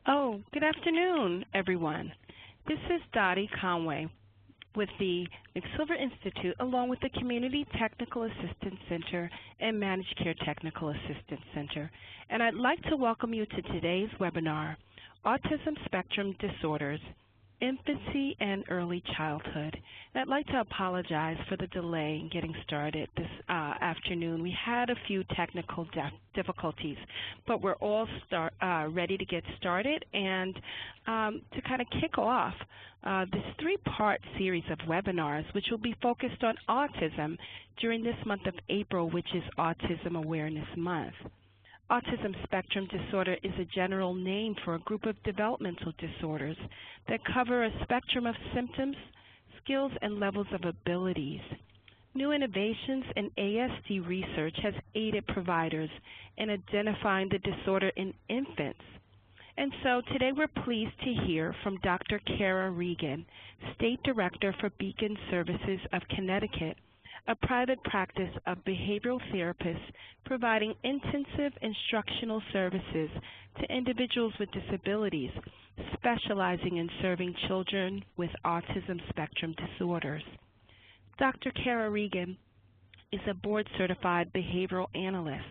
Oh, good afternoon, everyone. This is Dottie Conway with the McSilver Institute, along with the Community Technical Assistance Center and Managed Care Technical Assistance Center. And I'd like to welcome you to today's webinar, Autism Spectrum Disorders, Infancy and Early Childhood. And I'd like to apologize for the delay in getting started this afternoon. We had a few technical difficulties, but we're all ready to get started. And to kind of kick off this three-part series of webinars, which will be focused on autism during this month of April, which is Autism Awareness Month. Autism spectrum disorder is a general name for a group of developmental disorders that cover a spectrum of symptoms, skills, and levels of abilities. New innovations in ASD research has aided providers in identifying the disorder in infants. And so today we're pleased to hear from Dr. Kara Regan, State Director for Beacon Services of Connecticut, a private practice of behavioral therapists providing intensive instructional services to individuals with disabilities, specializing in serving children with autism spectrum disorders. Dr. Kara Regan is a board-certified behavioral analyst.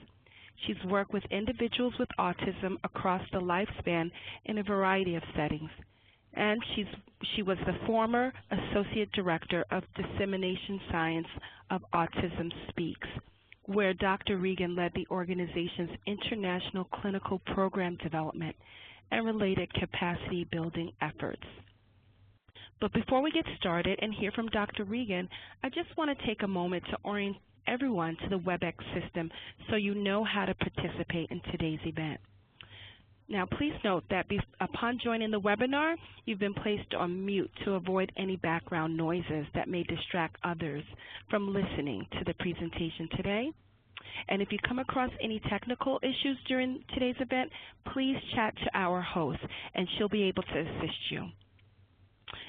She's worked with individuals with autism across the lifespan in a variety of settings. And she was the former Associate Director of Dissemination Science of Autism Speaks, where Dr. Regan led the organization's international clinical program development and related capacity building efforts. But before we get started and hear from Dr. Regan, I just want to take a moment to orient everyone to the WebEx system so you know how to participate in today's event. Now, please note that upon joining the webinar, you've been placed on mute to avoid any background noises that may distract others from listening to the presentation today. And if you come across any technical issues during today's event, please chat to our host, and she'll be able to assist you.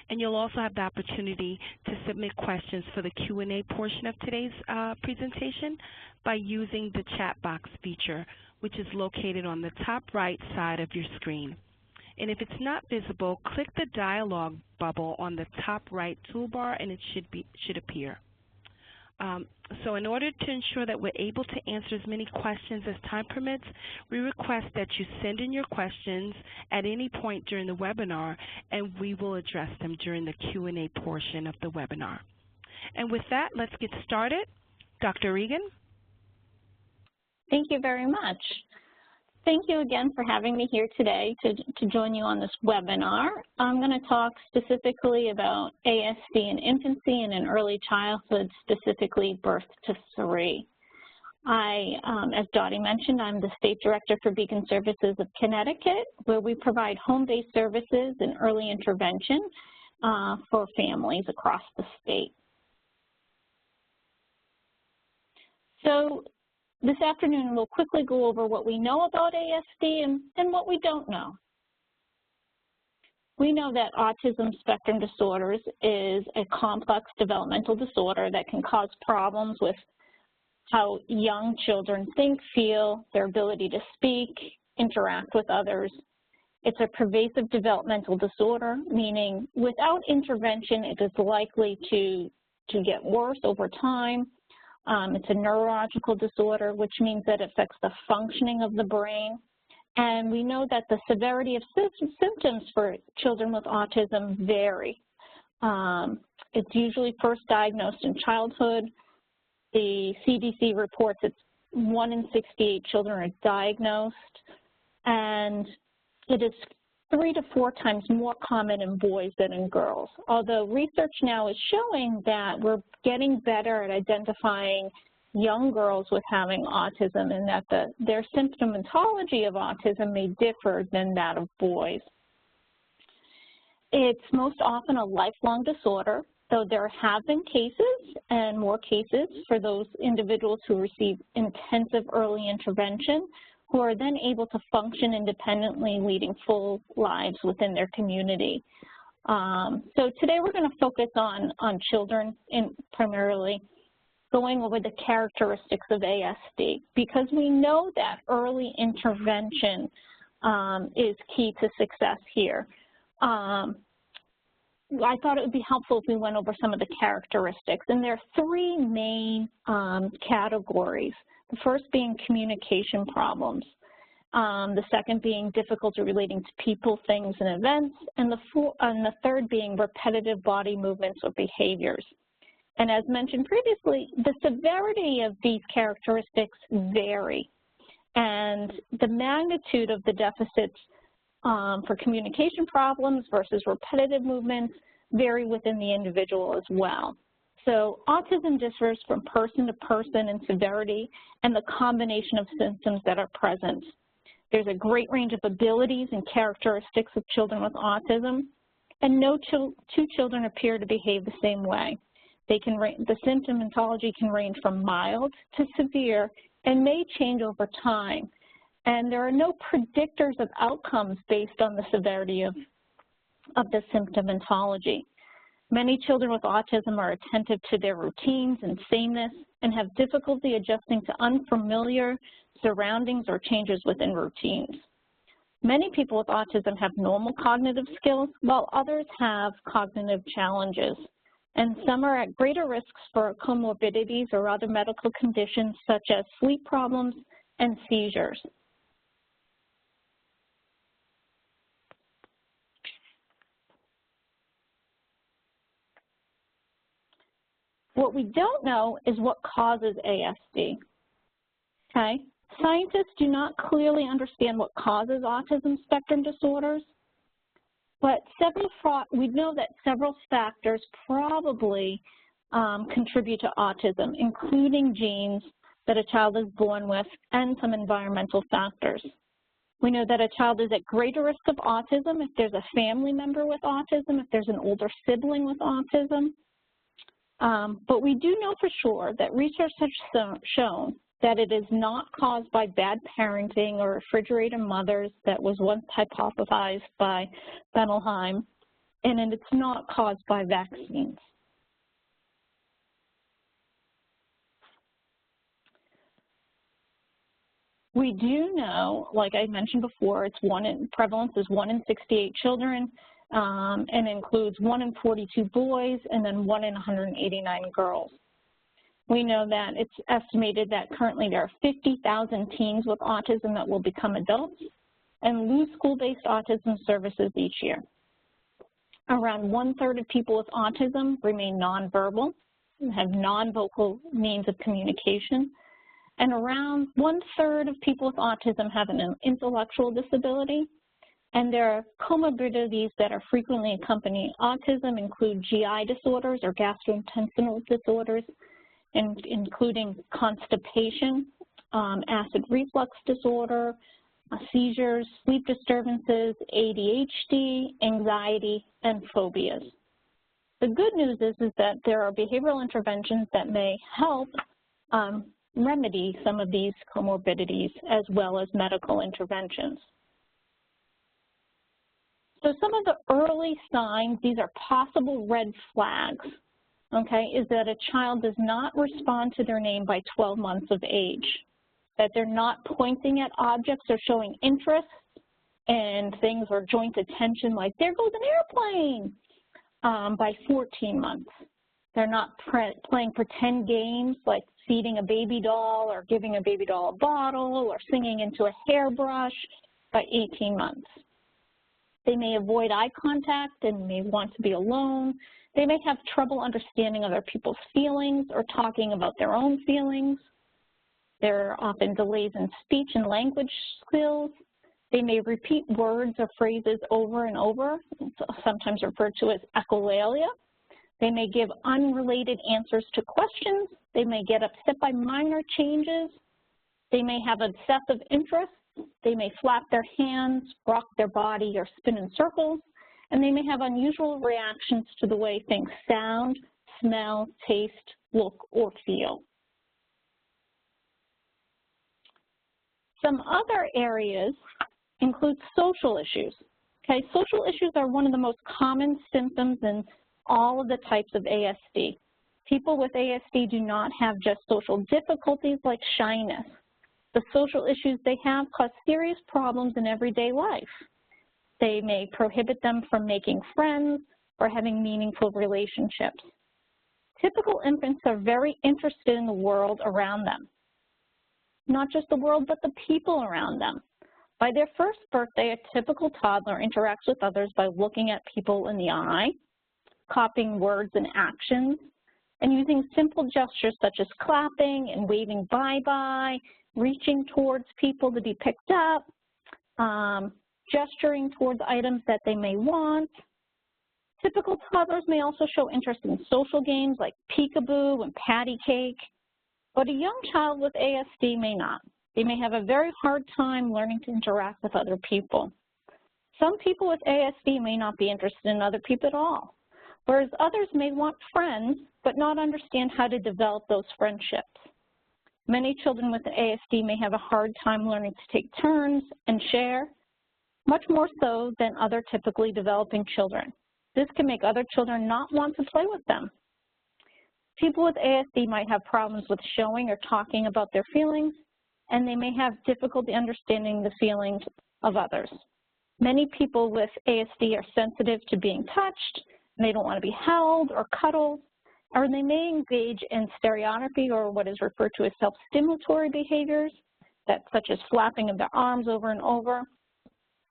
And you'll also have the opportunity to submit questions for the Q&A portion of today's presentation by using the chat box feature, which is located on the top right side of your screen. And if it's not visible, click the dialog bubble on the top right toolbar and it should appear. So in order to ensure that we're able to answer as many questions as time permits, we request that you send in your questions at any point during the webinar, and we will address them during the Q&A portion of the webinar. And with that, let's get started. Dr. Regan? Thank you very much. Thank you again for having me here today to join you on this webinar. I'm going to talk specifically about ASD in infancy and in early childhood, specifically birth to 3. As Dottie mentioned, I'm the State Director for Beacon Services of Connecticut, where we provide home-based services and early intervention for families across the state. So, this afternoon, we'll quickly go over what we know about ASD and what we don't know. We know that autism spectrum disorders is a complex developmental disorder that can cause problems with how young children think, feel, their ability to speak, interact with others. It's a pervasive developmental disorder, meaning without intervention, it is likely to get worse over time. It's a neurological disorder, which means that it affects the functioning of the brain. And we know that the severity of symptoms for children with autism vary. It's usually first diagnosed in childhood. The CDC reports it's 1 in 68 children are diagnosed, and it is 3 to 4 times more common in boys than in girls. Although research now is showing that we're getting better at identifying young girls with having autism and that their symptomatology of autism may differ than that of boys. It's most often a lifelong disorder, though there have been cases and more cases for those individuals who receive intensive early intervention, who are then able to function independently, leading full lives within their community. So today we're going to focus on children primarily, going over the characteristics of ASD, because we know that early intervention is key to success here. I thought it would be helpful if we went over some of the characteristics, and there are three main categories. The first being communication problems, the second being difficulty relating to people, things, and events, and the third being repetitive body movements or behaviors. And as mentioned previously, the severity of these characteristics vary, and the magnitude of the deficits for communication problems versus repetitive movements vary within the individual as well. So autism differs from person to person in severity and the combination of symptoms that are present. There's a great range of abilities and characteristics of children with autism, and no two children appear to behave the same way. The symptomatology can range from mild to severe and may change over time. And there are no predictors of outcomes based on the severity of the symptomatology. Many children with autism are attentive to their routines and sameness and have difficulty adjusting to unfamiliar surroundings or changes within routines. Many people with autism have normal cognitive skills, while others have cognitive challenges. And some are at greater risks for comorbidities or other medical conditions such as sleep problems and seizures. What we don't know is what causes ASD, okay? Scientists do not clearly understand what causes autism spectrum disorders, but we know that several factors probably contribute to autism, including genes that a child is born with and some environmental factors. We know that a child is at greater risk of autism if there's a family member with autism, if there's an older sibling with autism. But we do know for sure that research has shown that it is not caused by bad parenting or refrigerator mothers that was once hypothesized by Benelheim, and it's not caused by vaccines. We do know, like I mentioned before, prevalence is 1 in 68 children, and includes 1 in 42 boys and then 1 in 189 girls. We know that it's estimated that currently there are 50,000 teens with autism that will become adults and lose school-based autism services each year. Around 1/3 of people with autism remain nonverbal and have non-vocal means of communication, and around 1/3 of people with autism have an intellectual disability. And there are comorbidities that are frequently accompanying autism include GI disorders or gastrointestinal disorders, including constipation, acid reflux disorder, seizures, sleep disturbances, ADHD, anxiety, and phobias. The good news is that there are behavioral interventions that may help remedy some of these comorbidities as well as medical interventions. So some of the early signs, these are possible red flags, okay, is that a child does not respond to their name by 12 months of age, that they're not pointing at objects or showing interest in things or joint attention like there goes an airplane by 14 months. They're not playing pretend games like feeding a baby doll or giving a baby doll a bottle or singing into a hairbrush by 18 months. They may avoid eye contact and may want to be alone. They may have trouble understanding other people's feelings or talking about their own feelings. There are often delays in speech and language skills. They may repeat words or phrases over and over, sometimes referred to as echolalia. They may give unrelated answers to questions. They may get upset by minor changes. They may have obsessive interests. They may flap their hands, rock their body, or spin in circles, and they may have unusual reactions to the way things sound, smell, taste, look, or feel. Some other areas include social issues. Okay, social issues are one of the most common symptoms in all of the types of ASD. People with ASD do not have just social difficulties like shyness. the social issues they have cause serious problems in everyday life. They may prohibit them from making friends or having meaningful relationships. Typical infants are very interested in the world around them. Not just the world, but the people around them. By their first birthday, a typical toddler interacts with others by looking at people in the eye, copying words and actions, and using simple gestures such as clapping and waving bye-bye, reaching towards people to be picked up, gesturing towards items that they may want. Typical toddlers may also show interest in social games like peekaboo and patty cake, but a young child with ASD may not. They may have a very hard time learning to interact with other people. Some people with ASD may not be interested in other people at all, whereas others may want friends but not understand how to develop those friendships. Many children with ASD may have a hard time learning to take turns and share, much more so than other typically developing children. This can make other children not want to play with them. People with ASD might have problems with showing or talking about their feelings, and they may have difficulty understanding the feelings of others. Many people with ASD are sensitive to being touched, and they don't want to be held or cuddled, or they may engage in stereotypy or what is referred to as self-stimulatory behaviors, such as flapping of their arms over and over.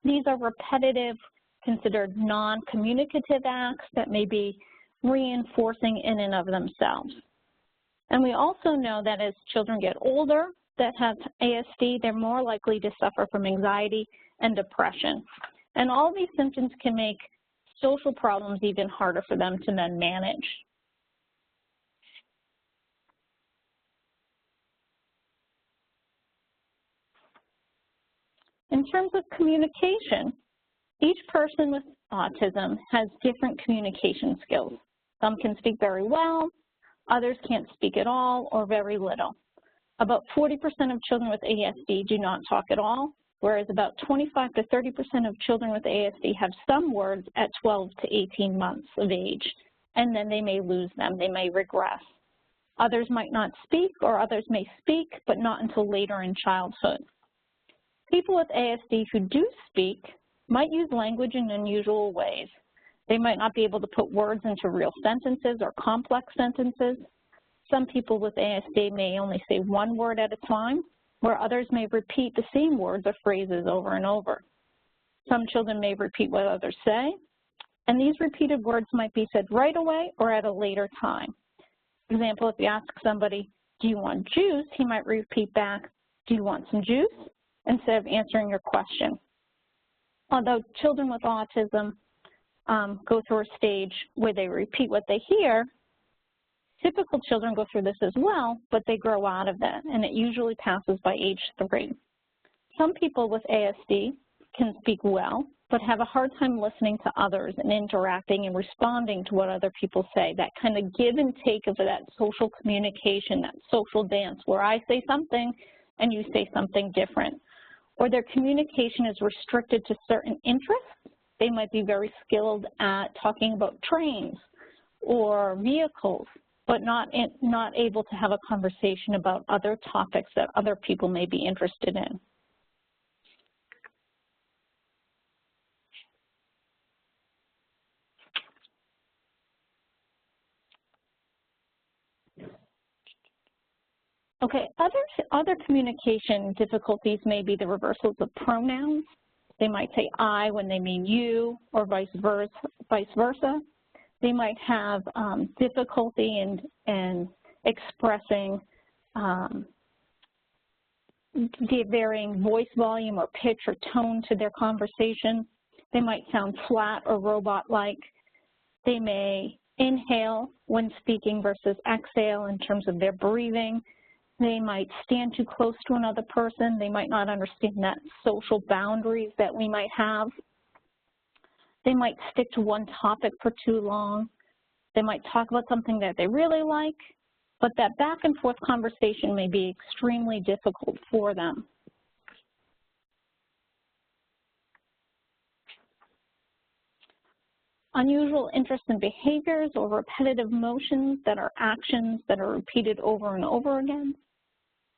These are repetitive, considered non-communicative acts that may be reinforcing in and of themselves. And we also know that as children get older that have ASD, they're more likely to suffer from anxiety and depression. And all these symptoms can make social problems even harder for them to then manage. In terms of communication, each person with autism has different communication skills. Some can speak very well, others can't speak at all or very little. About 40% of children with ASD do not talk at all, whereas about 25 to 30% of children with ASD have some words at 12 to 18 months of age, and then they may lose them, they may regress. Others might not speak, or others may speak, but not until later in childhood. People with ASD who do speak might use language in unusual ways. They might not be able to put words into real sentences or complex sentences. Some people with ASD may only say one word at a time, where others may repeat the same words or phrases over and over. Some children may repeat what others say, and these repeated words might be said right away or at a later time. For example, if you ask somebody, "Do you want juice?" he might repeat back, "Do you want some juice?" instead of answering your question. Although children with autism go through a stage where they repeat what they hear, typical children go through this as well, but they grow out of that, and it usually passes by age 3. Some people with ASD can speak well, but have a hard time listening to others and interacting and responding to what other people say. That kind of give and take of that social communication, that social dance, where I say something and you say something different. Or their communication is restricted to certain interests. They might be very skilled at talking about trains or vehicles, but not able to have a conversation about other topics that other people may be interested in. Okay, other communication difficulties may be the reversals of pronouns. They might say I when they mean you, or vice versa. They might have difficulty in expressing the varying voice volume or pitch or tone to their conversation. They might sound flat or robot-like. They may inhale when speaking versus exhale in terms of their breathing. They might stand too close to another person. They might not understand that social boundaries that we might have. They might stick to one topic for too long. They might talk about something that they really like, but that back and forth conversation may be extremely difficult for them. Unusual interests and behaviors or repetitive motions that are actions that are repeated over and over again.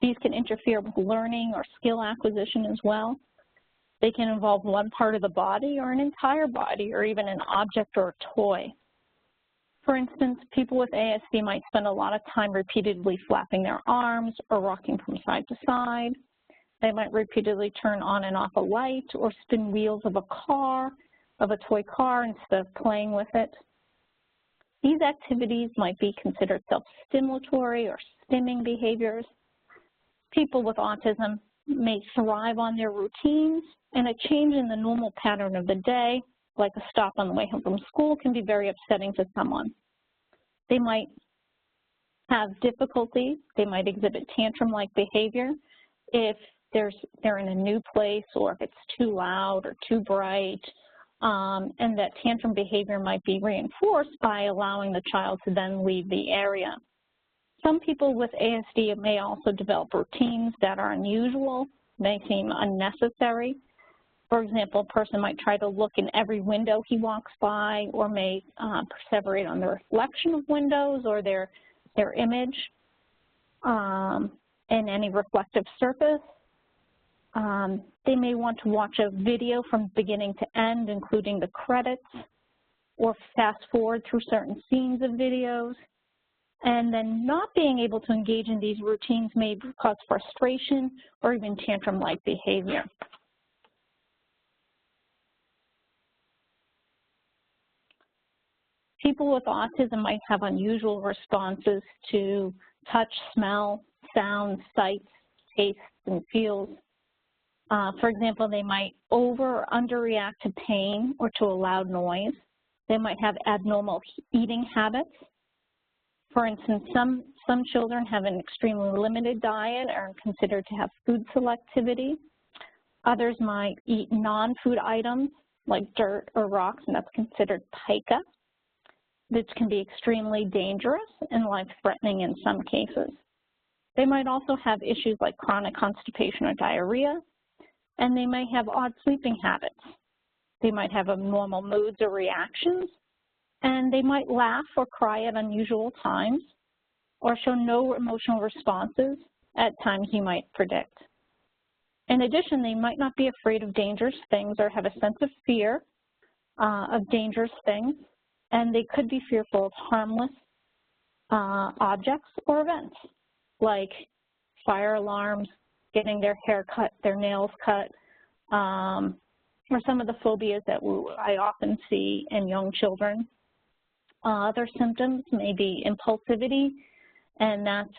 These can interfere with learning or skill acquisition as well. They can involve one part of the body or an entire body or even an object or a toy. For instance, people with ASD might spend a lot of time repeatedly flapping their arms or rocking from side to side. They might repeatedly turn on and off a light or spin wheels of a toy car instead of playing with it. These activities might be considered self-stimulatory or stimming behaviors. People with autism may thrive on their routines, and a change in the normal pattern of the day, like a stop on the way home from school, can be very upsetting to someone. They might have difficulty, they might exhibit tantrum-like behavior if they're in a new place or if it's too loud or too bright, and that tantrum behavior might be reinforced by allowing the child to then leave the area. Some people with ASD may also develop routines that are unusual, may seem unnecessary. For example, a person might try to look in every window he walks by, or may perseverate on the reflection of windows or their image in any reflective surface. They may want to watch a video from beginning to end, including the credits, or fast forward through certain scenes of videos. And then not being able to engage in these routines may cause frustration or even tantrum-like behavior. People with autism might have unusual responses to touch, smell, sound, sights, tastes, and feels. For example, they might over or underreact to pain or to a loud noise. They might have abnormal eating habits. For instance, some children have an extremely limited diet or are considered to have food selectivity. Others might eat non-food items like dirt or rocks, and that's considered pica, which can be extremely dangerous and life-threatening in some cases. They might also have issues like chronic constipation or diarrhea, and they might have odd sleeping habits. They might have abnormal moods or reactions, and they might laugh or cry at unusual times or show no emotional responses at times you might predict. In addition, they might not be afraid of dangerous things or have a sense of fear of dangerous things, and they could be fearful of harmless objects or events, like fire alarms, getting their hair cut, their nails cut, or some of the phobias that I often see in young children. Other symptoms may be impulsivity, and that's,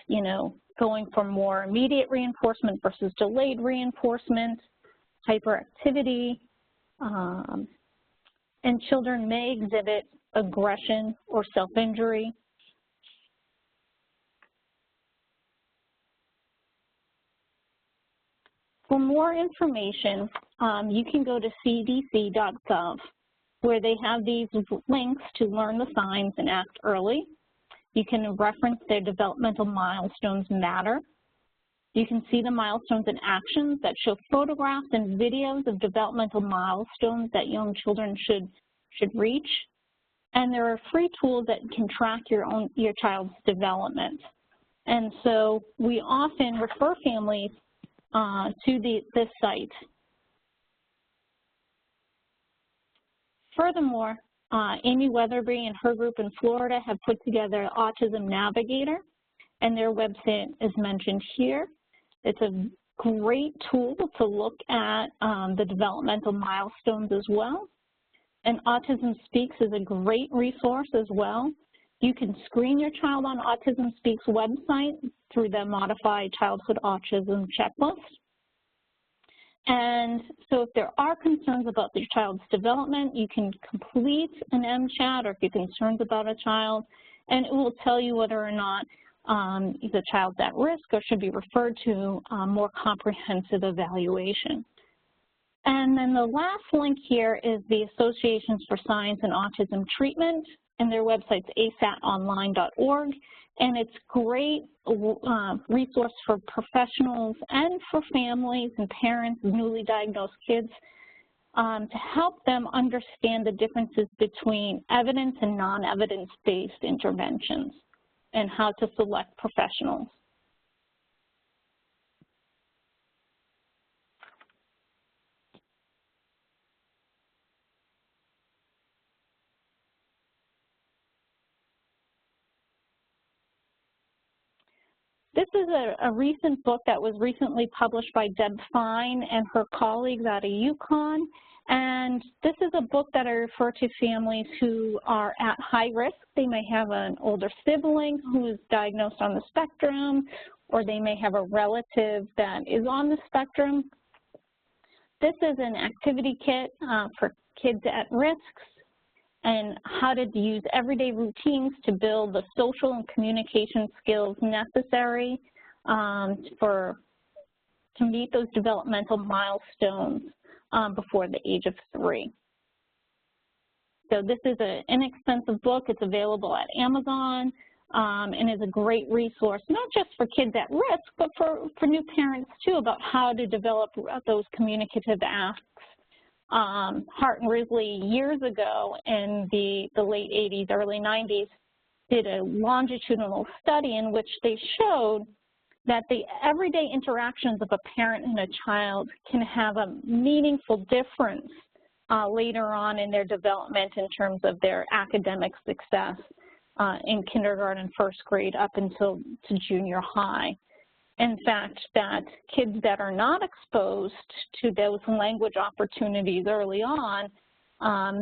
going for more immediate reinforcement versus delayed reinforcement, hyperactivity, and children may exhibit aggression or self-injury. For more information, you can go to CDCgov, where they have these links to learn the signs and act early. You can reference their developmental milestones matter. You can see the milestones and actions that show photographs and videos of developmental milestones that young children should reach. And there are free tools that can track your child's development. And so we often refer families to this site. Furthermore, Amy Weatherby and her group in Florida have put together Autism Navigator, and their website is mentioned here. It's a great tool to look at the developmental milestones as well. And Autism Speaks is a great resource as well. You can screen your child on Autism Speaks website through the Modified Childhood Autism Checklist. And so if there are concerns about your child's development, you can complete an MChat, or if you're concerned about a child, and it will tell you whether or not the child's at risk or should be referred to more comprehensive evaluation. And then the last link here is the Associations for Science and Autism Treatment, and their website's asatonline.org. And it's a great resource for professionals and for families and parents of newly diagnosed kids to help them understand the differences between evidence and non-evidence-based interventions and how to select professionals. This is a recent book that was recently published by Deb Fine and her colleagues out of UConn. And this is a book that I refer to families who are at high risk. They may have an older sibling who is diagnosed on the spectrum, or they may have a relative that is on the spectrum. This is an activity kit for kids at risks and how to use everyday routines to build the social and communication skills necessary to meet those developmental milestones before the age of 3. So this is an inexpensive book. It's available at Amazon and is a great resource, not just for kids at risk, but for new parents too, about how to develop those communicative acts. Hart and Risley years ago in the late 80s, early 90s, did a longitudinal study in which they showed that the everyday interactions of a parent and a child can have a meaningful difference later on in their development in terms of their academic success in kindergarten, first grade, up until to junior high. In fact, that kids that are not exposed to those language opportunities early on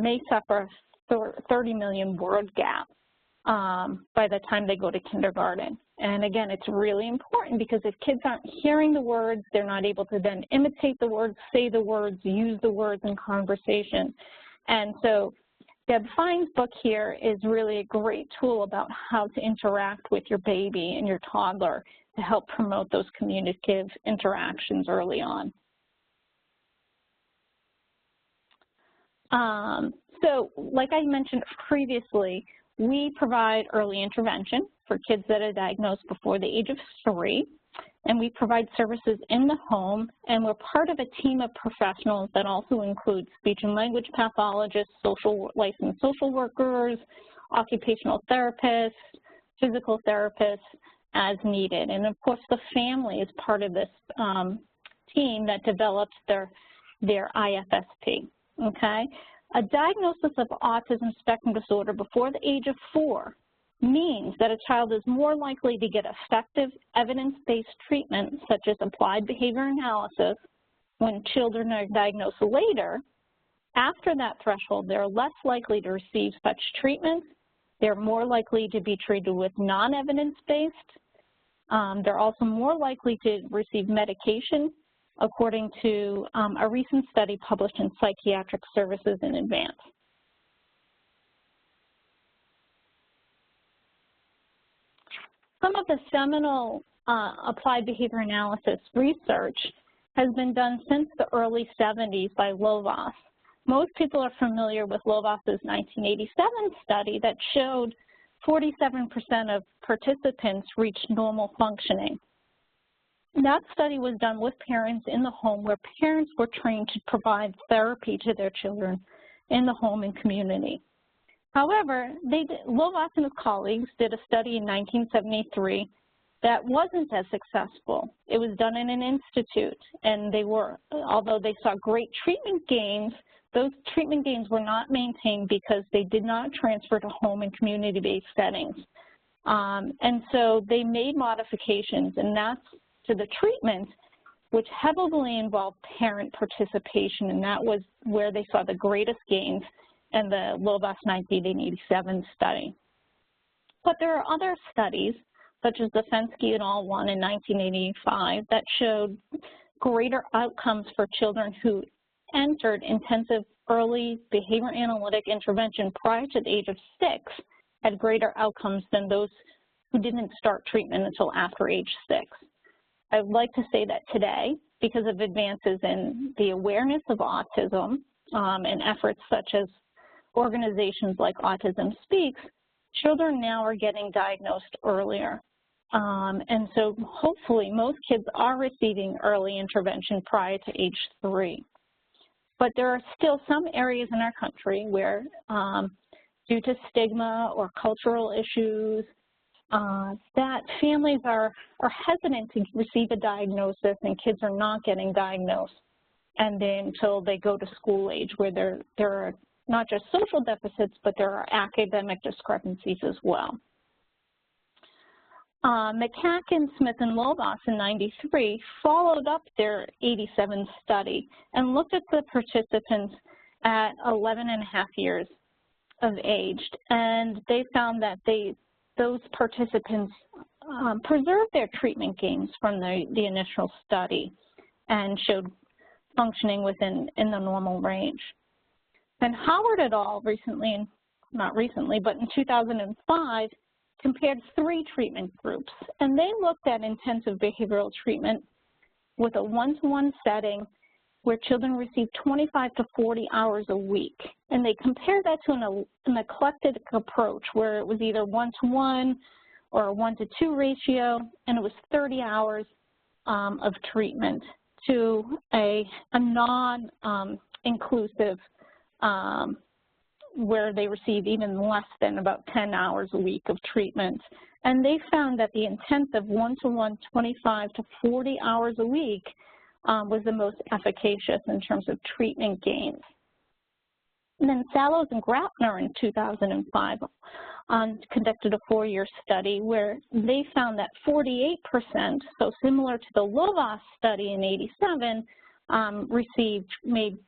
may suffer 30 million word gap by the time they go to kindergarten. And again, it's really important because if kids aren't hearing the words, they're not able to then imitate the words, say the words, use the words in conversation. And so Deb Fine's book here is really a great tool about how to interact with your baby and your toddler to help promote those communicative interactions early on. So like I mentioned previously, we provide early intervention for kids that are diagnosed before the age of 3, and we provide services in the home, and we're part of a team of professionals that also includes speech and language pathologists, licensed social workers, occupational therapists, physical therapists, as needed. And of course, the family is part of this team that develops their IFSP, okay? A diagnosis of autism spectrum disorder before the age of 4 means that a child is more likely to get effective evidence-based treatment, such as applied behavior analysis. When children are diagnosed later, after that threshold, they're less likely to receive such treatment. They're more likely to be treated with non-evidence-based. They're also more likely to receive medication, according to a recent study published in Psychiatric Services in Advance. Some of the seminal applied behavior analysis research has been done since the early 70s by Lovaas. Most people are familiar with Lovaas's 1987 study that showed 47% of participants reached normal functioning. That study was done with parents in the home, where parents were trained to provide therapy to their children in the home and community. However, Lovaas and his colleagues did a study in 1973 that wasn't as successful. It was done in an institute, and although they saw great treatment gains, those treatment gains were not maintained because they did not transfer to home and community-based settings. And so they made modifications, and that's to the treatment, which heavily involved parent participation, and that was where they saw the greatest gains in the Lovaas 1987 study. But there are other studies, such as the Infancy et al. One in 1985, that showed greater outcomes for children who entered intensive early behavior analytic intervention prior to the age of 6, had greater outcomes than those who didn't start treatment until after age 6. I would like to say that today, because of advances in the awareness of autism and efforts such as organizations like Autism Speaks, children now are getting diagnosed earlier. And so hopefully most kids are receiving early intervention prior to age 3. But there are still some areas in our country where, due to stigma or cultural issues, that families are hesitant to receive a diagnosis, and kids are not getting diagnosed and then until they go to school age, where there are not just social deficits, but there are academic discrepancies as well. McCacken, Smith, and Lovas in '93 followed up their '87 study and looked at the participants at 11 and a half years of age, and they found that those participants preserved their treatment gains from the initial study and showed functioning within the normal range. And Howard et al. Not recently, but in 2005, compared 3 treatment groups, and they looked at intensive behavioral treatment with a one-to-one setting where children received 25 to 40 hours a week. And they compared that to an eclectic approach where it was either one-to-one or a 1-to-2 ratio, and it was 30 hours of treatment, to a non-inclusive where they received even less than about 10 hours a week of treatment. And they found that the intensive one-to-one 25 to 40 hours a week was the most efficacious in terms of treatment gains. And then Sallows and Grapner in 2005 conducted a 4-year study where they found that 48%, so similar to the Lovas study in '87, made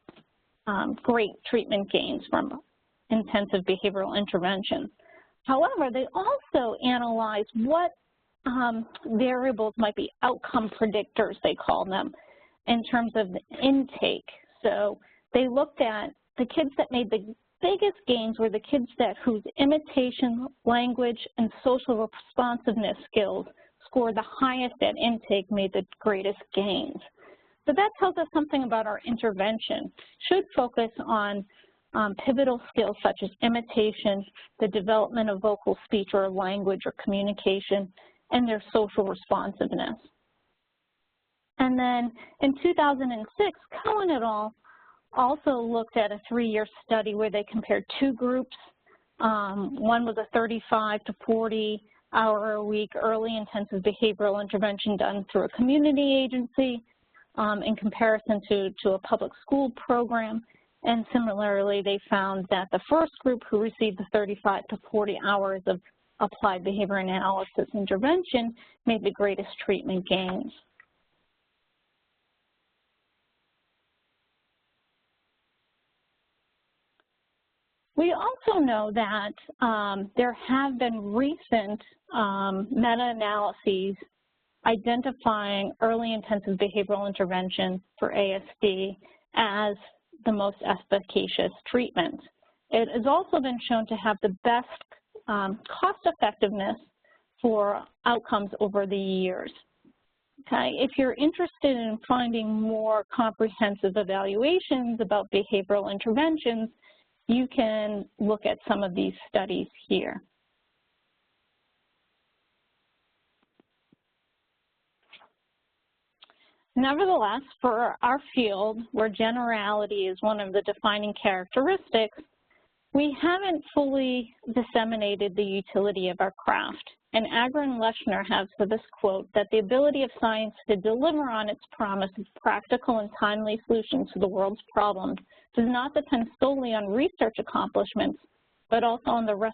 great treatment gains from intensive behavioral intervention. However, they also analyzed what variables might be outcome predictors, they call them, in terms of the intake. So they looked at the kids that made the biggest gains were the kids whose imitation, language, and social responsiveness skills scored the highest at intake, made the greatest gains. So that tells us something about our intervention. Should focus on pivotal skills such as imitation, the development of vocal speech or language or communication, and their social responsiveness. And then in 2006, Cohen et al. Also looked at a 3-year study where they compared 2 groups. One was a 35 to 40 hour a week early intensive behavioral intervention done through a community agency in comparison to a public school program. And similarly, they found that the first group who received the 35 to 40 hours of applied behavior analysis intervention made the greatest treatment gains. We also know that there have been recent meta-analyses identifying early intensive behavioral intervention for ASD as the most efficacious treatment. It has also been shown to have the best cost effectiveness for outcomes over the years. Okay, if you're interested in finding more comprehensive evaluations about behavioral interventions, you can look at some of these studies here. Nevertheless, for our field, where generality is one of the defining characteristics, we haven't fully disseminated the utility of our craft. And Agar and Leshner have said this quote, that the ability of science to deliver on its promise of practical and timely solutions to the world's problems does not depend solely on research accomplishments, but also on the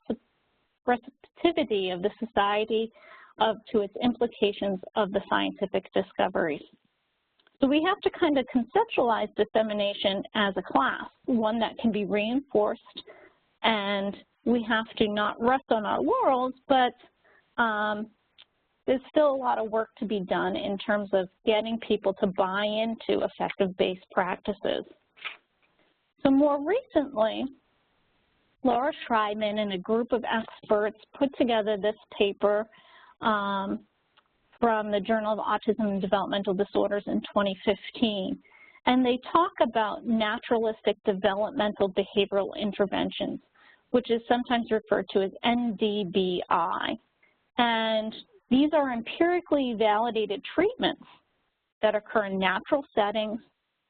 receptivity of the society to its implications of the scientific discoveries. So we have to kind of conceptualize dissemination as a class, one that can be reinforced, and we have to not rest on our laurels, but there's still a lot of work to be done in terms of getting people to buy into effective-based practices. So more recently, Laura Schreibman and a group of experts put together this paper from the Journal of Autism and Developmental Disorders in 2015. And they talk about naturalistic developmental behavioral interventions, which is sometimes referred to as NDBI. And these are empirically validated treatments that occur in natural settings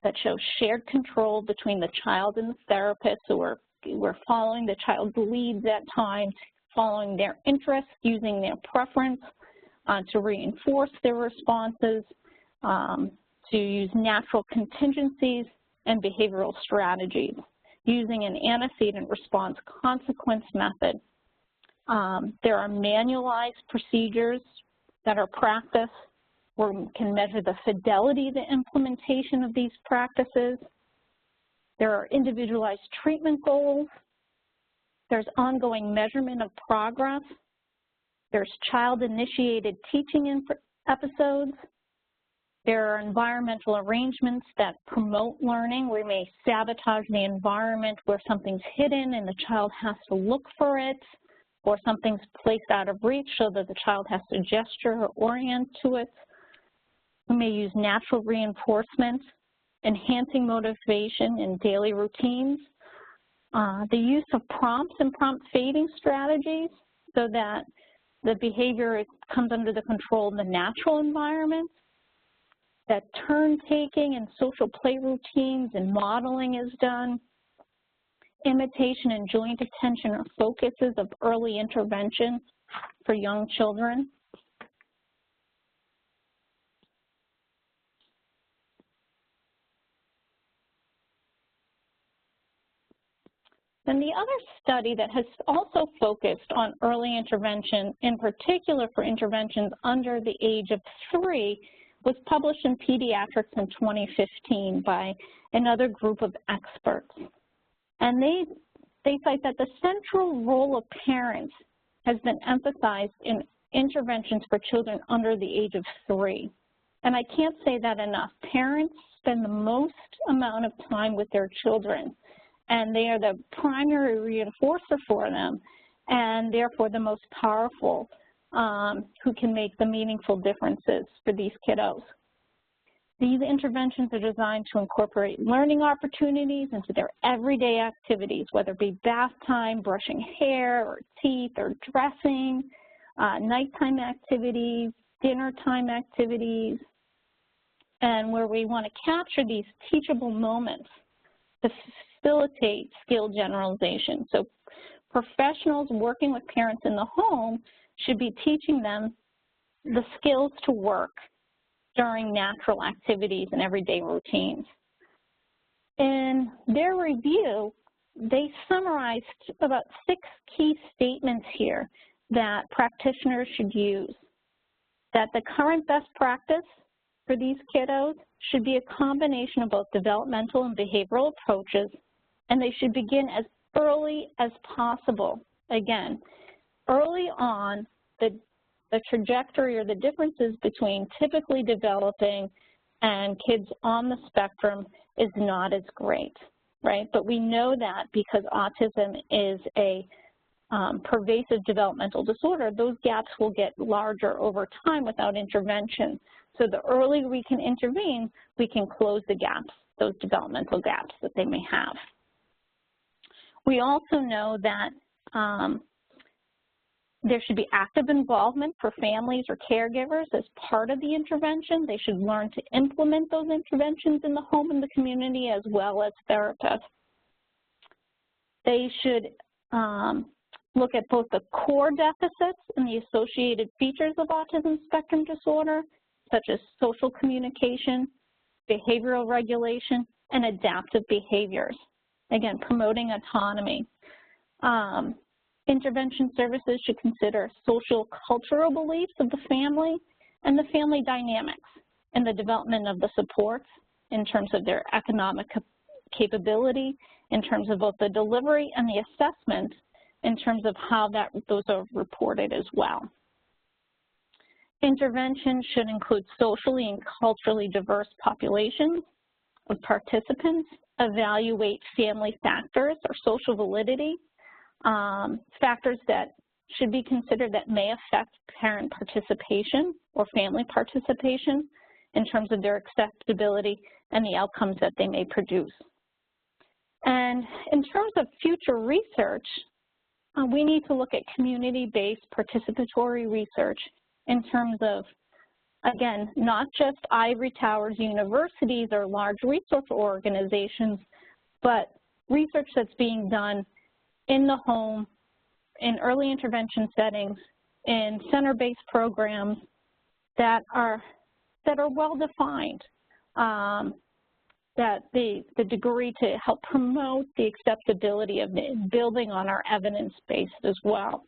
that show shared control between the child and the therapist, so we're following the child's leads at times, following their interests, using their preference to reinforce their responses, to use natural contingencies and behavioral strategies, using an antecedent response consequence method. There are manualized procedures that are practiced. We can measure the fidelity of the implementation of these practices. There are individualized treatment goals. There's ongoing measurement of progress. There's child-initiated teaching episodes. There are environmental arrangements that promote learning. We may sabotage the environment where something's hidden and the child has to look for it, or something's placed out of reach so that the child has to gesture or orient to it. We may use natural reinforcement, enhancing motivation in daily routines. The use of prompts and prompt fading strategies so that the behavior comes under the control of the natural environment. That turn-taking and social play routines and modeling is done. Imitation and joint attention are focuses of early intervention for young children. Then the other study that has also focused on early intervention, in particular for interventions under the age of 3, was published in Pediatrics in 2015 by another group of experts. And they cite that the central role of parents has been emphasized in interventions for children under the age of 3. And I can't say that enough. Parents spend the most amount of time with their children, and they are the primary reinforcer for them, and therefore the most powerful who can make the meaningful differences for these kiddos. These interventions are designed to incorporate learning opportunities into their everyday activities, whether it be bath time, brushing hair or teeth or dressing, nighttime activities, dinner time activities, and where we want to capture these teachable moments to facilitate skill generalization. So professionals working with parents in the home should be teaching them the skills to work during natural activities and everyday routines. In their review, they summarized about 6 key statements here that practitioners should use. That the current best practice for these kiddos should be a combination of both developmental and behavioral approaches, and they should begin as early as possible. Again, early on, the trajectory or the differences between typically developing and kids on the spectrum is not as great, right? But we know that because autism is a pervasive developmental disorder, those gaps will get larger over time without intervention. So the earlier we can intervene, we can close the gaps, those developmental gaps that they may have. We also know that there should be active involvement for families or caregivers as part of the intervention. They should learn to implement those interventions in the home and the community as well as therapists. They should look at both the core deficits and the associated features of autism spectrum disorder, such as social communication, behavioral regulation, and adaptive behaviors. Again, promoting autonomy. Intervention services should consider social cultural beliefs of the family and the family dynamics and the development of the supports in terms of their economic capability, in terms of both the delivery and the assessment, in terms of how those are reported as well. Intervention should include socially and culturally diverse populations of participants, evaluate family factors or social validity, factors that should be considered that may affect parent participation or family participation in terms of their acceptability and the outcomes that they may produce. And in terms of future research, we need to look at community-based participatory research in terms of, again, not just ivory towers, universities, or large research organizations, but research that's being done in the home, in early intervention settings, in center-based programs that are well-defined, that the degree to help promote the acceptability of building on our evidence base as well.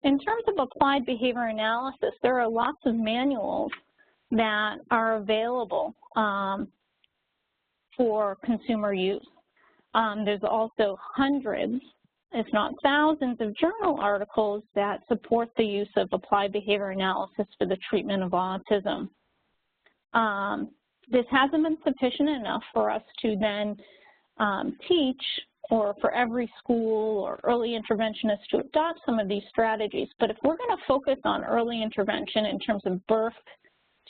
In terms of applied behavior analysis, there are lots of manuals that are available for consumer use. There's also hundreds, if not thousands, of journal articles that support the use of applied behavior analysis for the treatment of autism. This hasn't been sufficient enough for us to then teach, or for every school or early interventionist to adopt some of these strategies. But if we're going to focus on early intervention in terms of birth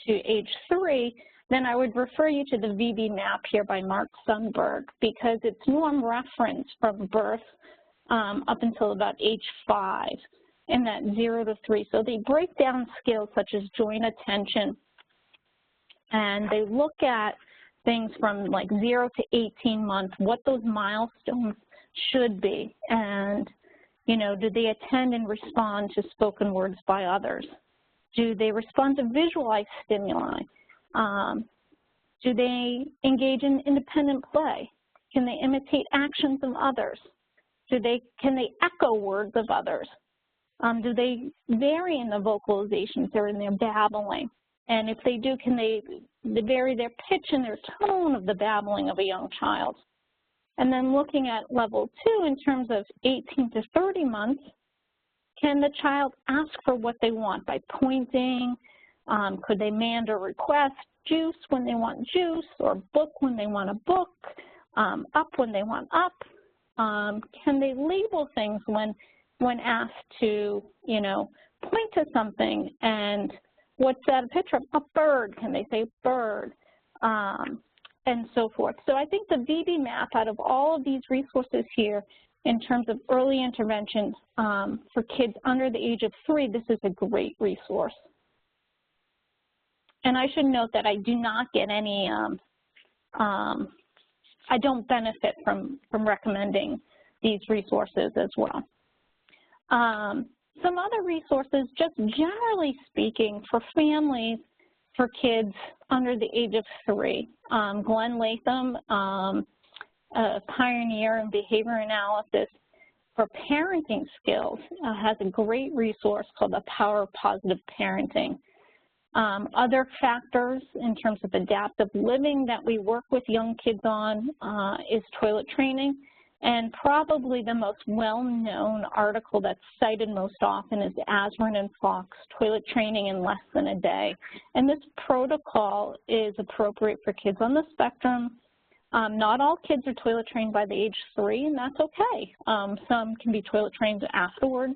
to age 3, then I would refer you to the VB map here by Mark Sundberg, because it's norm reference from birth up until about age 5 in that 0 to 3. So they break down skills such as joint attention, and they look at things from like 0 to 18 months, what those milestones should be. And, you know, do they attend and respond to spoken words by others? Do they respond to visualized stimuli? Do they engage in independent play? Can they imitate actions of others? Can they echo words of others? Do they vary in the vocalizations or in their babbling? And if they do, can they vary their pitch and their tone of the babbling of a young child? And then looking at level 2 in terms of 18 to 30 months, can the child ask for what they want by pointing? Could they demand or request juice when they want juice, or book when they want a book, up when they want up? Can they label things when asked to, you know, point to something? And what's that a picture of? A bird. Can they say bird? And so forth. So I think the VB map, out of all of these resources here in terms of early intervention for kids under the age of 3, this is a great resource. And I should note that I do not get any, I don't benefit from recommending these resources as well. Some other resources, just generally speaking, for families, for kids under the age of 3. Glenn Latham, a pioneer in behavior analysis for parenting skills, has a great resource called The Power of Positive Parenting. Other factors in terms of adaptive living that we work with young kids on is toilet training. And probably the most well-known article that's cited most often is Asrin and Fox, Toilet Training in Less Than a Day. And this protocol is appropriate for kids on the spectrum. Not all kids are toilet trained by the age 3, and that's okay. Some can be toilet trained afterwards,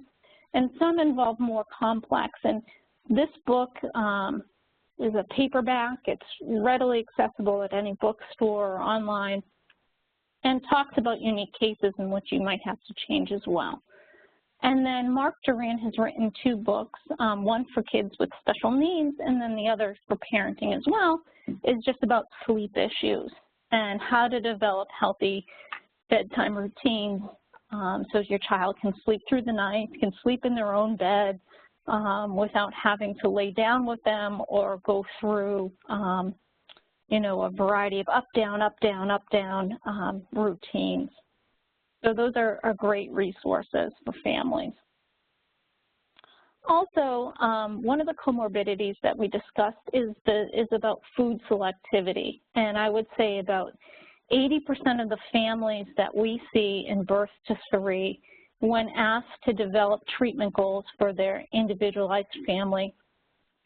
and some involve more complex. And this book is a paperback. It's readily accessible at any bookstore or online, and talks about unique cases in which you might have to change as well. And then Mark Duran has written 2 books, one for kids with special needs, and then the other for parenting as well, is just about sleep issues and how to develop healthy bedtime routines so your child can sleep through the night, can sleep in their own bed without having to lay down with them or go through you know, a variety of up, down, routines. So those are great resources for families. Also, one of the comorbidities that we discussed is about food selectivity. And I would say about 80% of the families that we see in birth to 3, when asked to develop treatment goals for their individualized family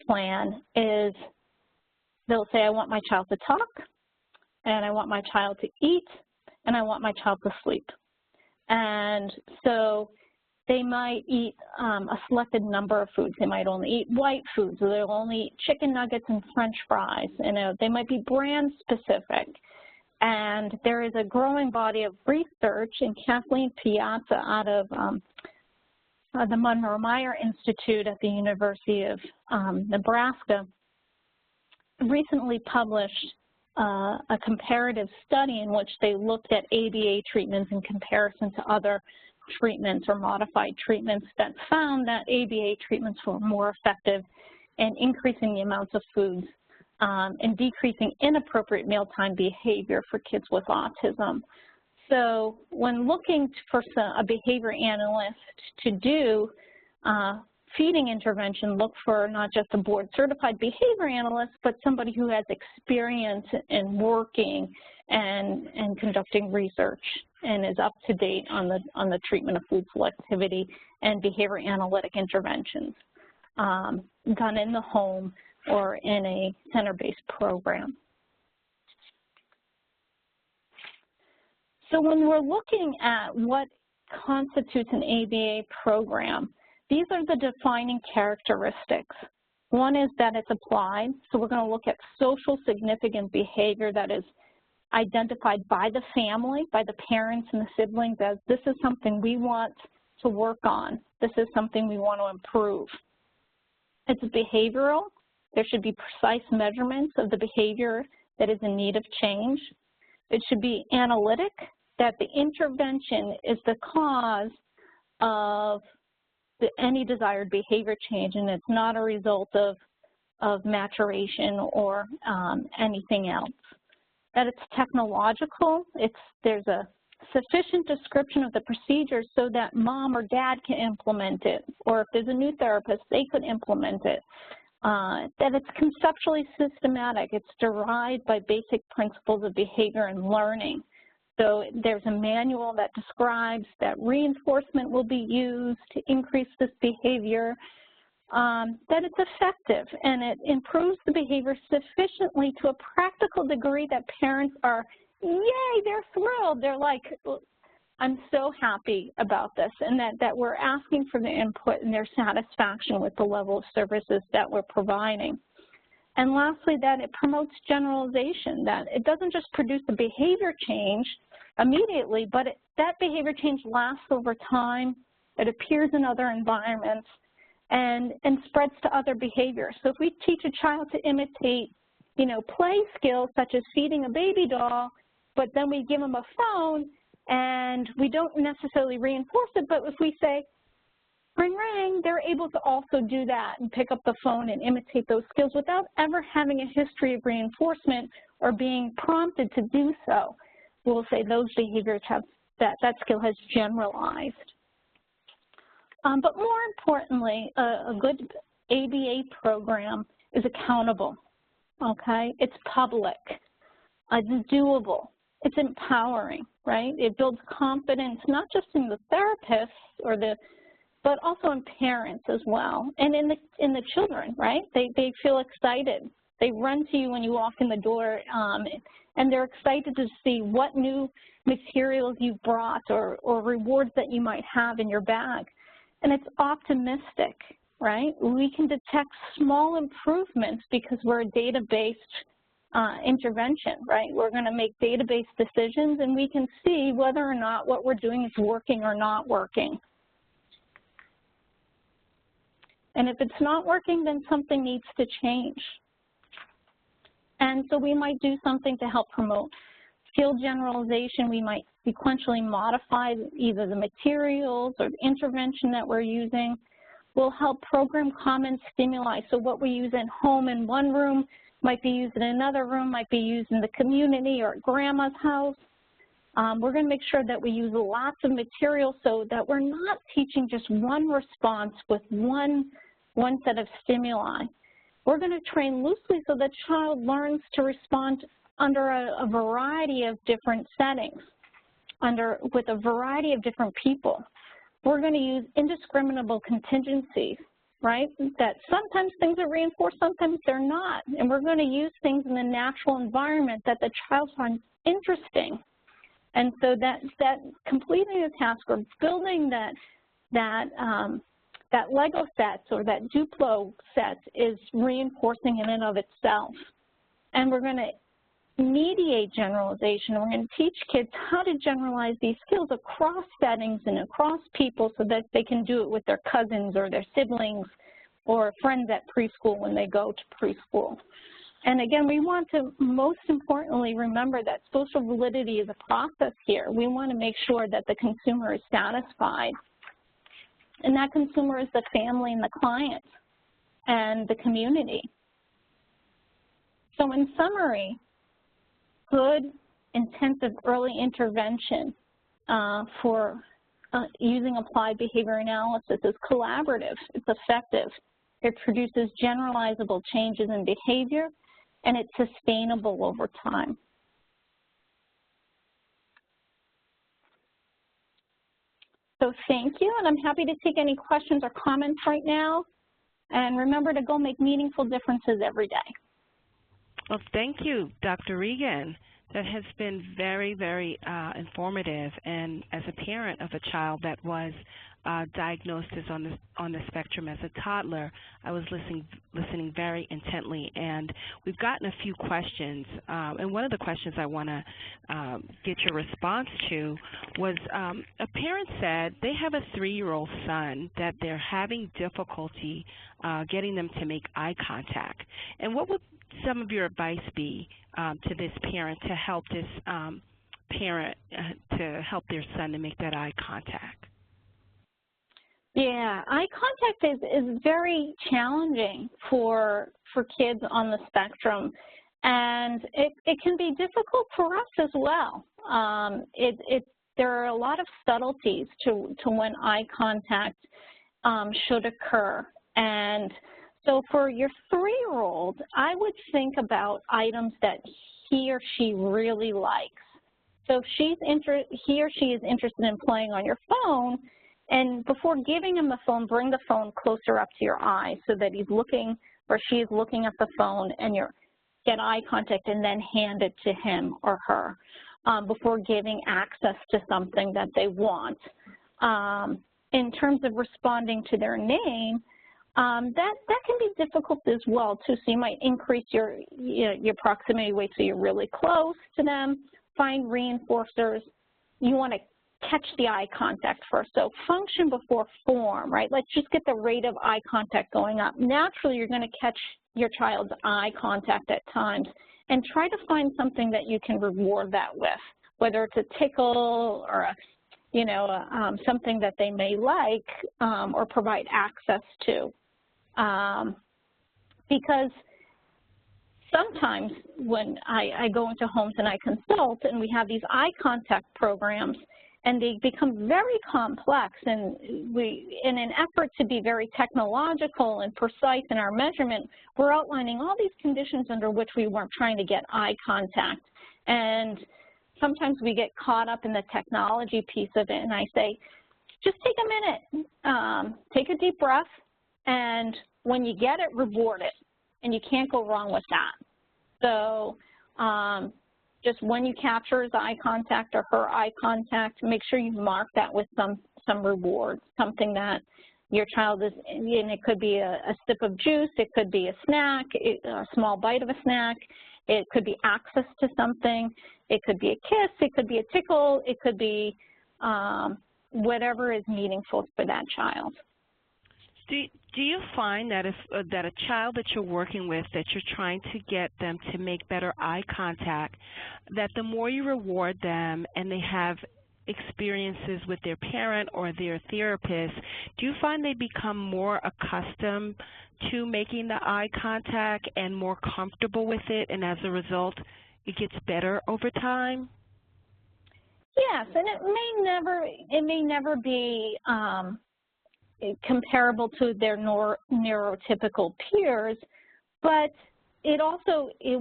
plan, is they'll say, I want my child to talk, and I want my child to eat, and I want my child to sleep. And so they might eat a selected number of foods. They might only eat white foods, or they'll only eat chicken nuggets and French fries. You know, they might be brand specific. And there is a growing body of research, and Kathleen Piazza out of the Monroe-Meyer Institute at the University of Nebraska recently published a comparative study in which they looked at ABA treatments in comparison to other treatments or modified treatments that found that ABA treatments were more effective in increasing the amounts of foods and decreasing inappropriate mealtime behavior for kids with autism. So when looking for a behavior analyst to do feeding intervention, look for not just a board-certified behavior analyst, but somebody who has experience in working and conducting research and is up to date on the treatment of food selectivity and behavior analytic interventions done in the home or in a center-based program. So when we're looking at what constitutes an ABA program, these are the defining characteristics. One is that it's applied, so we're going to look at social significant behavior that is identified by the family, by the parents and the siblings as this is something we want to work on. This is something we want to improve. It's behavioral. There should be precise measurements of the behavior that is in need of change. It should be analytic, that the intervention is the cause of any desired behavior change, and it's not a result of maturation or anything else. That it's technological, there's a sufficient description of the procedure so that mom or dad can implement it, or if there's a new therapist, they could implement it. That it's conceptually systematic, it's derived by basic principles of behavior and learning. So there's a manual that describes that reinforcement will be used to increase this behavior, that it's effective and it improves the behavior sufficiently to a practical degree that parents are, yay, they're thrilled. They're like, I'm so happy about this, and that we're asking for the input and their satisfaction with the level of services that we're providing. And lastly, that it promotes generalization, that it doesn't just produce a behavior change immediately, but that behavior change lasts over time, it appears in other environments, and spreads to other behaviors. So if we teach a child to imitate, play skills such as feeding a baby doll, but then we give them a phone and we don't necessarily reinforce it, but if we say, ring, ring, they're able to also do that and pick up the phone and imitate those skills without ever having a history of reinforcement or being prompted to do so. We'll say those behaviors have, that skill has generalized. But more importantly, a good ABA program is accountable, okay? It's public, it's doable, it's empowering, right? It builds confidence not just in the therapists but also in parents as well, and in the children, right? They feel excited. They run to you when you walk in the door, and they're excited to see what new materials you've brought or rewards that you might have in your bag. And it's optimistic, right? We can detect small improvements because we're a data-based intervention, right? We're going to make data-based decisions, and we can see whether or not what we're doing is working or not working. And if it's not working, then something needs to change. And so we might do something to help promote skill generalization. We might sequentially modify either the materials or the intervention that we're using. We'll help program common stimuli. So what we use at home in one room might be used in another room, might be used in the community or at grandma's house. We're going to make sure that we use lots of material so that we're not teaching just one response with one set of stimuli. We're going to train loosely so the child learns to respond under a variety of different settings, with a variety of different people. We're going to use indiscriminable contingencies, right? That sometimes things are reinforced, sometimes they're not. And we're going to use things in the natural environment that the child finds interesting. And so that completing the task or building that Lego set or that Duplo set is reinforcing in and of itself. And we're going to mediate generalization. We're going to teach kids how to generalize these skills across settings and across people so that they can do it with their cousins or their siblings or friends at preschool when they go to preschool. And again, we want to most importantly remember that social validity is a process here. We want to make sure that the consumer is satisfied. And that consumer is the family and the client and the community. So in summary, good intensive early intervention for using applied behavior analysis is collaborative, it's effective, it produces generalizable changes in behavior, and it's sustainable over time. So thank you, and I'm happy to take any questions or comments right now. And remember to go make meaningful differences every day. Well, thank you, Dr. Regan. That has been very, very informative. And as a parent of a child that was diagnosed as on the spectrum as a toddler, I was listening very intently. And we've gotten a few questions. And one of the questions I want to get your response to was a parent said they have a 3-year-old son that they're having difficulty getting them to make eye contact. And what would some of your advice be to this parent to help this parent to help their son to make that eye contact? Yeah, eye contact is very challenging for kids on the spectrum, and it can be difficult for us as well. There are a lot of subtleties to when eye contact should occur, and so for your 3-year-old, I would think about items that he or she really likes. So if he or she is interested in playing on your phone, and before giving him the phone, bring the phone closer up to your eye so that he's looking or she is looking at the phone, and you get eye contact and then hand it to him or her before giving access to something that they want. In terms of responding to their name, that can be difficult as well too. So you might increase your proximity weight so you're really close to them. Find reinforcers. You want to catch the eye contact first. So function before form, right? Let's just get the rate of eye contact going up. Naturally, you're going to catch your child's eye contact at times, and try to find something that you can reward that with, whether it's a tickle or something that they may like or provide access to. Because sometimes when I go into homes and I consult, and we have these eye contact programs, and they become very complex, and in an effort to be very technological and precise in our measurement, we're outlining all these conditions under which we weren't trying to get eye contact. And sometimes we get caught up in the technology piece of it, and I say, just take a minute, take a deep breath, and when you get it, reward it, and you can't go wrong with that. So just when you capture his eye contact or her eye contact, make sure you mark that with some reward, something that your child is, and it could be a sip of juice, it could be a snack, a small bite of a snack, it could be access to something, it could be a kiss, it could be a tickle, it could be whatever is meaningful for that child. Do you find that if that a child that you're working with, that you're trying to get them to make better eye contact, that the more you reward them and they have experiences with their parent or their therapist, do you find they become more accustomed to making the eye contact and more comfortable with it, and as a result, it gets better over time? Yes, and it may never be comparable to their neurotypical peers, but it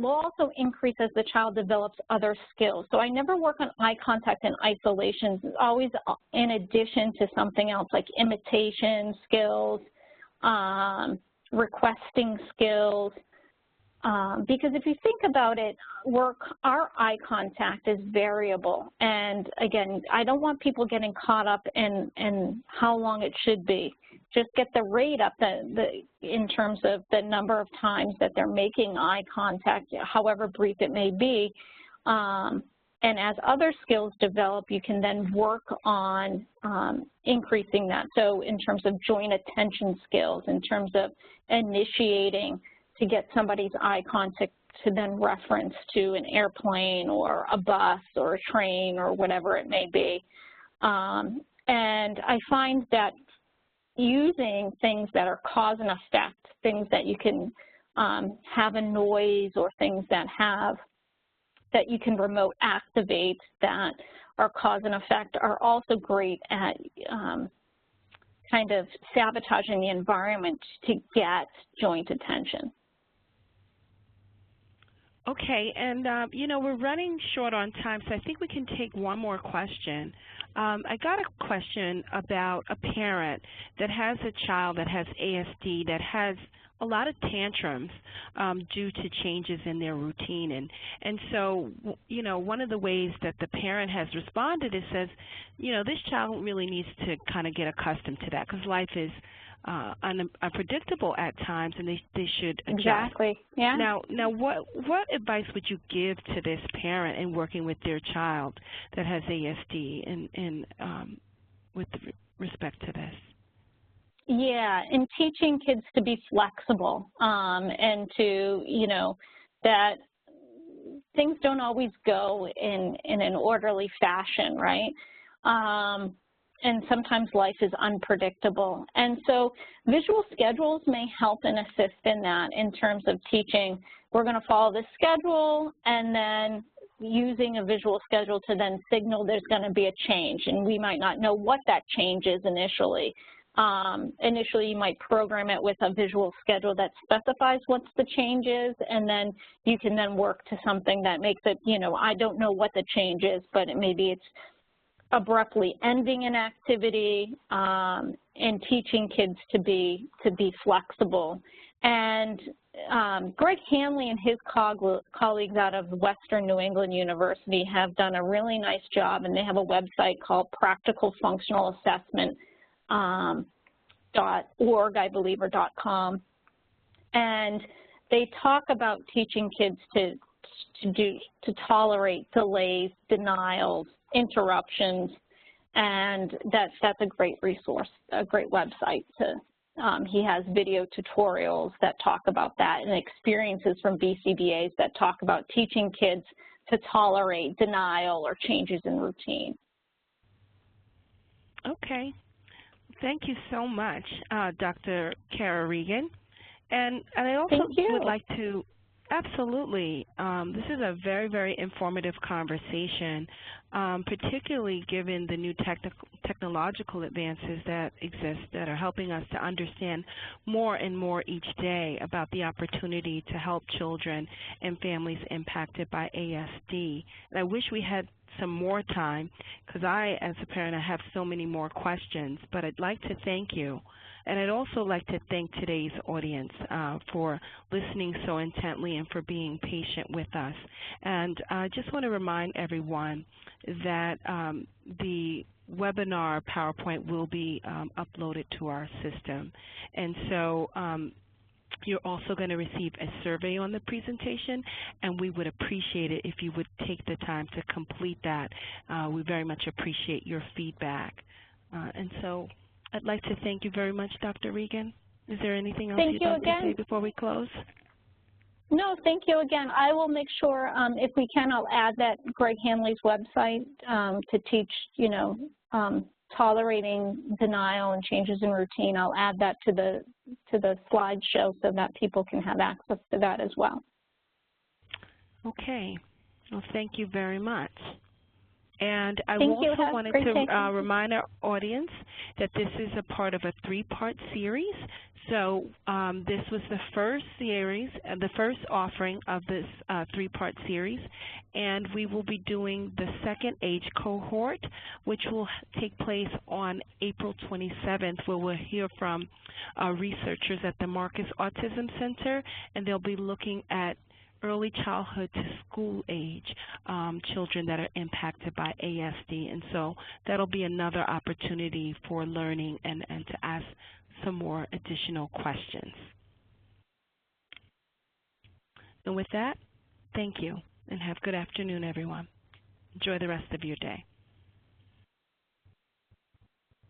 will also increase as the child develops other skills. So I never work on eye contact in isolation. It's always in addition to something else like imitation skills, requesting skills, because if you think about it, our eye contact is variable. And again, I don't want people getting caught up in how long it should be. Just get the rate up in terms of the number of times that they're making eye contact, however brief it may be. And as other skills develop, you can then work on increasing that. So in terms of joint attention skills, in terms of initiating to get somebody's eye contact to then reference to an airplane or a bus or a train or whatever it may be. And I find that using things that are cause and effect, things that you can have a noise or things that have that you can remote activate that are cause and effect are also great at kind of sabotaging the environment to get joint attention. Okay, and you know, we're running short on time, so I think we can take one more question. I got a question about a parent that has a child that has ASD that has a lot of tantrums due to changes in their routine. And so, you know, one of the ways that the parent has responded is says, you know, this child really needs to kind of get accustomed to that because life is unpredictable at times, and they should adjust. Exactly. Yeah. Now, what advice would you give to this parent in working with their child that has ASD, and with respect to this? Yeah, and teaching kids to be flexible, and to, you know, that things don't always go in an orderly fashion, right? And sometimes life is unpredictable. And so visual schedules may help and assist in that in terms of teaching. We're going to follow this schedule, and then using a visual schedule to then signal there's going to be a change. And we might not know what that change is initially. Initially, you might program it with a visual schedule that specifies what the change is, and then you can then work to something that makes it, you know, I don't know what the change is, but maybe it's abruptly ending an activity, and teaching kids to be flexible. And Greg Hanley and his colleagues out of Western New England University have done a really nice job, and they have a website called practicalfunctionalassessment.org, I believe, or .com. And they talk about teaching kids to tolerate delays, denials, interruptions, and that's a great resource, a great website. He has video tutorials that talk about that, and experiences from BCBAs that talk about teaching kids to tolerate denial or changes in routine. Okay. Thank you so much, Dr. Kara Regan. And I also would like to, absolutely, this is a very, very informative conversation, particularly given the new technological advances that exist that are helping us to understand more and more each day about the opportunity to help children and families impacted by ASD. And I wish we had some more time, because I, as a parent, I have so many more questions, but I'd like to thank you. And I'd also like to thank today's audience for listening so intently and for being patient with us. And I just want to remind everyone that the webinar PowerPoint will be uploaded to our system. And so you're also going to receive a survey on the presentation, and we would appreciate it if you would take the time to complete that. We very much appreciate your feedback. And so I'd like to thank you very much, Dr. Regan. Is there anything else you'd like to say before we close? No, thank you again. I will make sure, if we can, I'll add that Greg Hanley's website to teach, you know, tolerating denial and changes in routine. I'll add that to the slideshow so that people can have access to that as well. Okay. Well, thank you very much. And I also wanted to remind our audience that this is a part of a three-part series. So this was the first series, the first offering of this three-part series, and we will be doing the second age cohort, which will take place on April 27th, where we'll hear from researchers at the Marcus Autism Center, and they'll be looking at early childhood to school age children that are impacted by ASD. And so that'll be another opportunity for learning and to ask some more additional questions. And with that, thank you, and have a good afternoon, everyone. Enjoy the rest of your day.